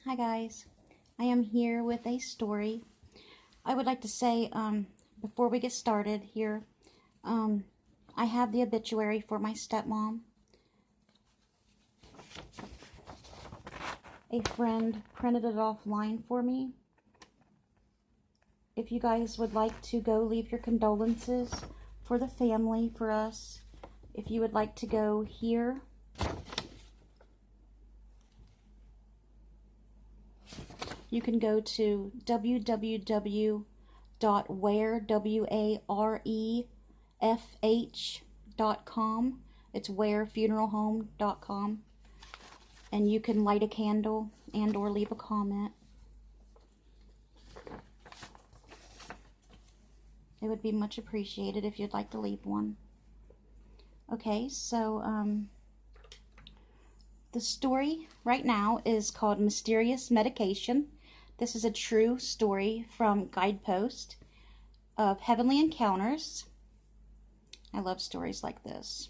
Hi guys, I am here with a story. I would like to say, before we get started here, um, I have the obituary for my stepmom. A friend printed it offline for me. If you guys would like to go leave your condolences for the family, for us, if you would like to go here, you can go to www.warefh.com. It's warefuneralhome.com. And you can light a candle and or leave a comment. It would be much appreciated if you'd like to leave one. Okay, so the story right now is called Mysterious Medication. This is a true story from Guidepost of Heavenly Encounters. I love stories like this.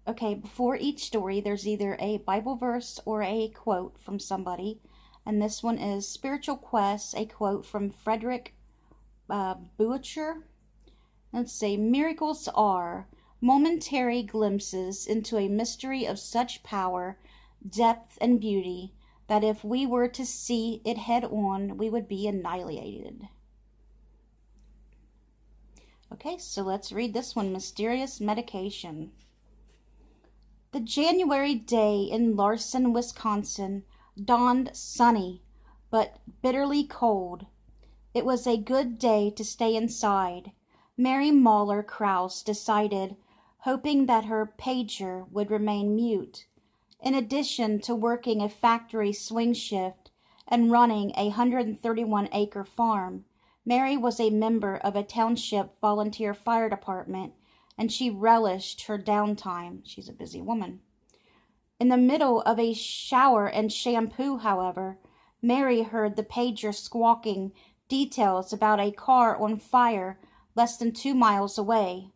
Okay, before each story, there's either a Bible verse or a quote from somebody. And this one is Spiritual Quest, a quote from Frederick Buechner. Let's say, miracles are momentary glimpses into a mystery of such power, depth, and beauty that if we were to see it head on, we would be annihilated. Okay, so let's read this one, Mysterious Medication. The January day in Larson, Wisconsin, dawned sunny, but bitterly cold. It was a good day to stay inside. Mary Mahler Krause decided, hoping that her pager would remain mute. In addition to working a factory swing shift and running a 131-acre farm, Mary was a member of a township volunteer fire department, and she relished her downtime. She's a busy woman. In the middle of a shower and shampoo, however, Mary heard the pager squawking details about a car on fire less than 2 miles away.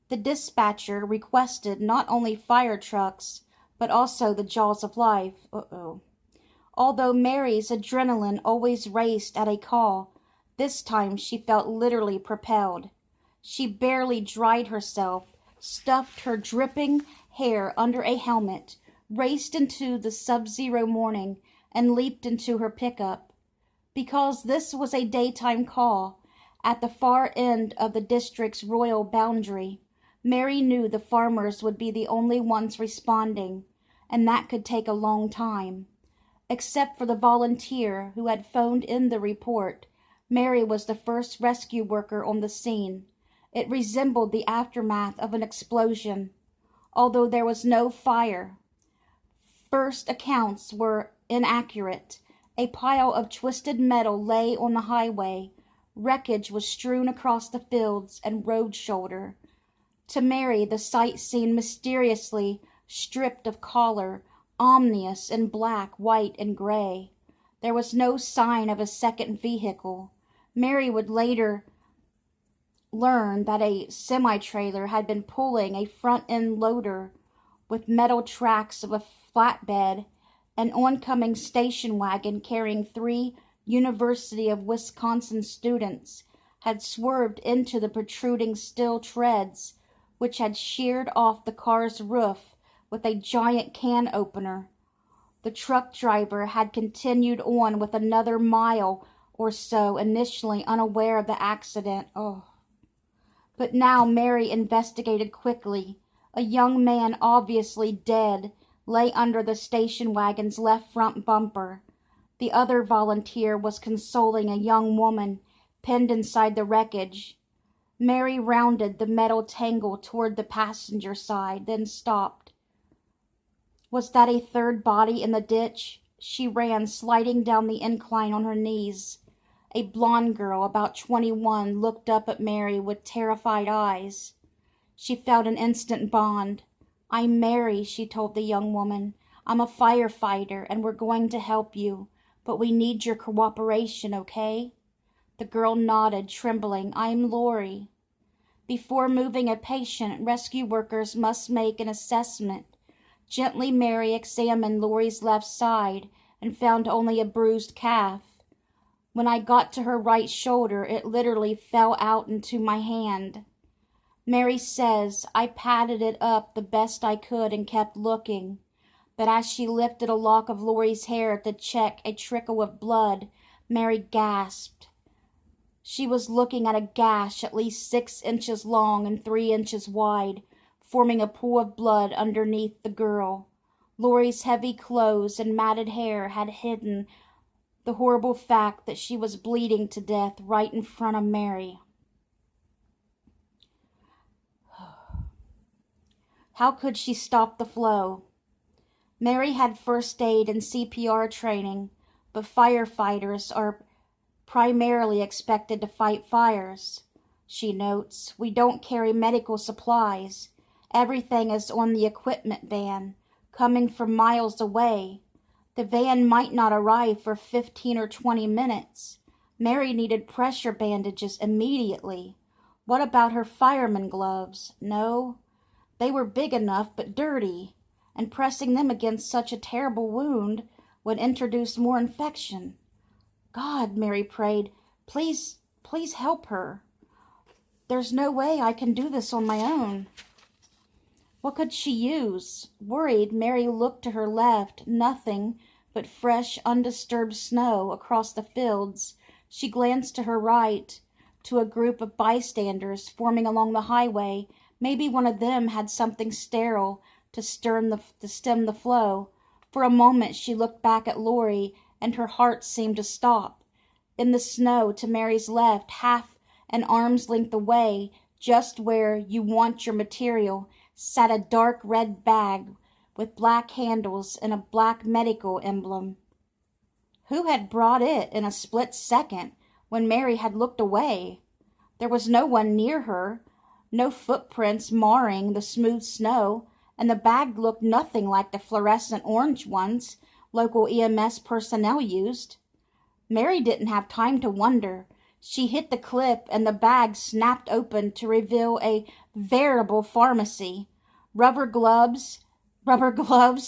The dispatcher requested not only fire trucks, but also the jaws of life. Although Mary's adrenaline always raced at a call, this time she felt literally propelled. She barely dried herself, stuffed her dripping hair under a helmet, raced into the sub-zero morning, and leaped into her pickup. Because this was a daytime call, at the far end of the district's royal boundary, Mary knew the farmers would be the only ones responding, and that could take a long time. Except for the volunteer who had phoned in the report, Mary was the first rescue worker on the scene. It resembled the aftermath of an explosion, although there was no fire. First accounts were inaccurate. A pile of twisted metal lay on the highway. Wreckage was strewn across the fields and road shoulder. To Mary, the sight seemed mysteriously stripped of color, ominous in black, white, and gray. There was no sign of a second vehicle. Mary would later learn that a semi-trailer had been pulling a front-end loader with metal tracks of a flatbed. An oncoming station wagon carrying 3 University of Wisconsin students had swerved into the protruding steel treads, which had sheared off the car's roof with a giant can opener. The truck driver had continued on with another mile or so, initially unaware of the accident. But now Mary investigated quickly. A young man, obviously dead, lay under the station wagon's left front bumper. The other volunteer was consoling a young woman pinned inside the wreckage. Mary rounded the metal tangle toward the passenger side, then stopped. Was that a third body in the ditch? She ran, sliding down the incline on her knees. A blonde girl, about 21, looked up at Mary with terrified eyes. She felt an instant bond. "I'm Mary," she told the young woman. "I'm a firefighter, and we're going to help you, but we need your cooperation, okay?" The girl nodded, trembling. "I'm Lori." Before moving a patient, rescue workers must make an assessment. Gently, Mary examined Lori's left side and found only a bruised calf. When I got to her right shoulder, it literally fell out into my hand. Mary says I patted it up the best I could and kept looking, but as she lifted a lock of Lori's hair to check a trickle of blood, Mary gasped. She was looking at a gash at least 6 inches long and 3 inches wide, forming a pool of blood underneath the girl. Lori's heavy clothes and matted hair had hidden the horrible fact that she was bleeding to death right in front of Mary. How could she stop the flow? Mary had first aid and CPR training, but firefighters are primarily expected to fight fires. She notes, "We don't carry medical supplies. Everything is on the equipment van, coming from miles away. The van might not arrive for 15 or 20 minutes. Mary needed pressure bandages immediately. What about her fireman gloves? No, they were big enough but dirty, and pressing them against such a terrible wound would introduce more infection. God," Mary prayed, please help her. There's no way I can do this on my own." What could she use? Worried, Mary looked to her left. Nothing but fresh, undisturbed snow across the fields. She glanced to her right, to a group of bystanders forming along the highway. Maybe one of them had something sterile to stem the flow. For a moment she looked back at Lori, and her heart seemed to stop. In the snow to Mary's left, half an arm's length away, just where you want your material, sat a dark red bag with black handles and a black medical emblem. Who had brought it in a split second when Mary had looked away? There was no one near her, no footprints marring the smooth snow, and the bag looked nothing like the fluorescent orange ones local EMS personnel used. Mary didn't have time to wonder. She hit the clip and the bag snapped open to reveal a veritable pharmacy. Rubber gloves,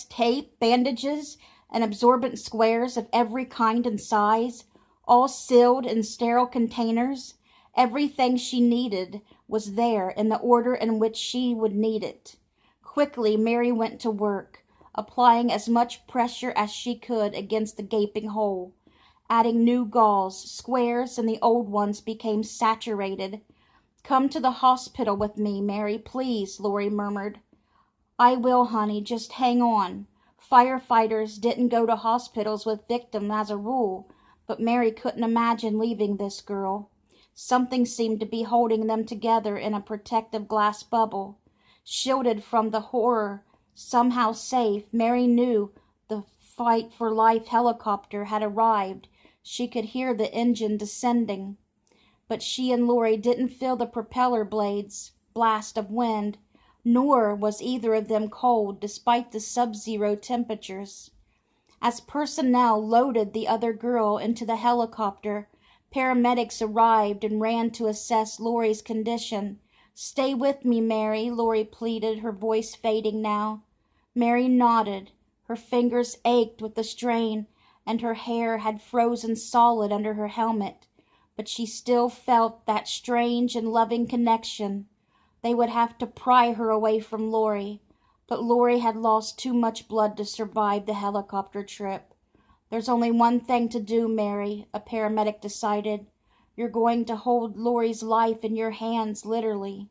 tape, bandages, and absorbent squares of every kind and size, all sealed in sterile containers. Everything she needed was there in the order in which she would need it. Quickly, Mary went to work, applying as much pressure as she could against the gaping hole. Adding new gauze, squares, and the old ones became saturated. "Come to the hospital with me, Mary, please," Lori murmured. "I will, honey, just hang on." Firefighters didn't go to hospitals with victims as a rule, but Mary couldn't imagine leaving this girl. Something seemed to be holding them together in a protective glass bubble. Shielded from the horror, somehow safe, Mary knew the fight for life helicopter had arrived. She could hear the engine descending. But she and Lori didn't feel the propeller blades' blast of wind, nor was either of them cold despite the sub-zero temperatures. As personnel loaded the other girl into the helicopter, paramedics arrived and ran to assess Lori's condition. "Stay with me, Mary," Lori pleaded, her voice fading now. Mary nodded. Her fingers ached with the strain, and her hair had frozen solid under her helmet, but she still felt that strange and loving connection. They would have to pry her away from Lori, but Lori had lost too much blood to survive the helicopter trip. "There's only one thing to do, Mary," a paramedic decided. "You're going to hold Lori's life in your hands, literally."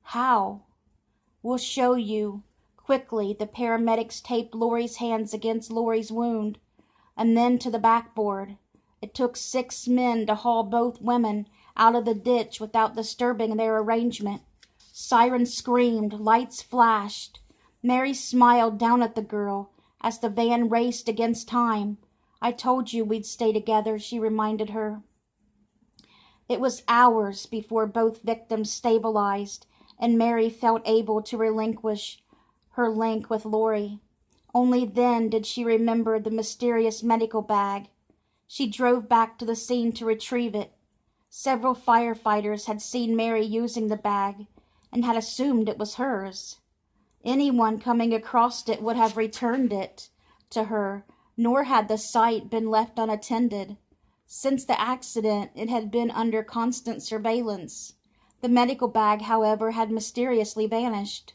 "How?" "We'll show you." Quickly, the paramedics taped Lori's hands against Lori's wound, and then to the backboard. It took 6 men to haul both women out of the ditch without disturbing their arrangement. Sirens screamed, lights flashed. Mary smiled down at the girl as the van raced against time. "I told you we'd stay together," she reminded her. It was hours before both victims stabilized, and Mary felt able to relinquish her link with Lori. Only then did she remember the mysterious medical bag. She drove back to the scene to retrieve it. Several firefighters had seen Mary using the bag and had assumed it was hers. Anyone coming across it would have returned it to her, nor had the site been left unattended. Since the accident, it had been under constant surveillance. The medical bag, however, had mysteriously vanished,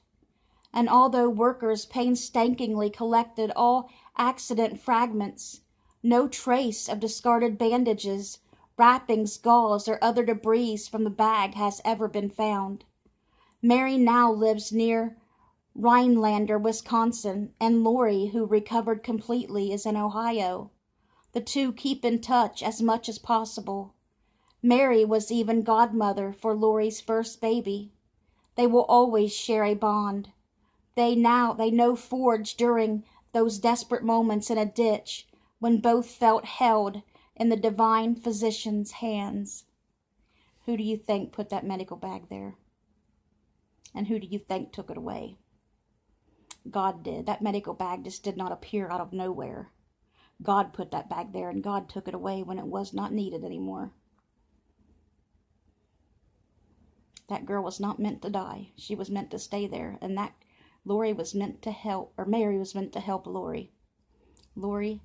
and although workers painstakingly collected all accident fragments, no trace of discarded bandages, wrappings, gauze, or other debris from the bag has ever been found. Mary now lives near Rhinelander, Wisconsin, and Lori, who recovered completely, is in Ohio. The two keep in touch as much as possible. Mary was even godmother for Lori's first baby. They will always share a bond. They know forged during those desperate moments in a ditch when both felt held in the divine physician's hands. Who do you think put that medical bag there? And who do you think took it away? God did. That medical bag just did not appear out of nowhere. God put that bag there, and God took it away when it was not needed anymore. That girl was not meant to die. She was meant to stay there, and that Lori was meant to help, or Mary was meant to help Lori. Lori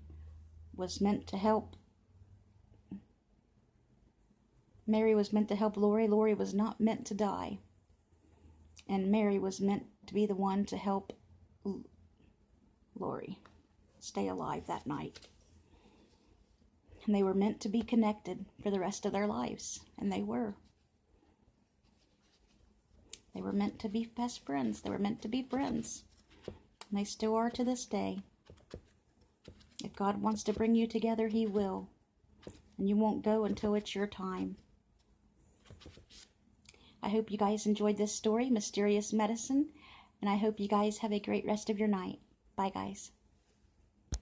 was meant to help. Mary was meant to help Lori. Lori was not meant to die. And Mary was meant to be the one to help Lori stay alive that night. And they were meant to be connected for the rest of their lives. And they were. They were meant to be best friends. They were meant to be friends. And they still are to this day. If God wants to bring you together, He will. And you won't go until it's your time. I hope you guys enjoyed this story, Mysterious Medicine. And I hope you guys have a great rest of your night. Bye, guys.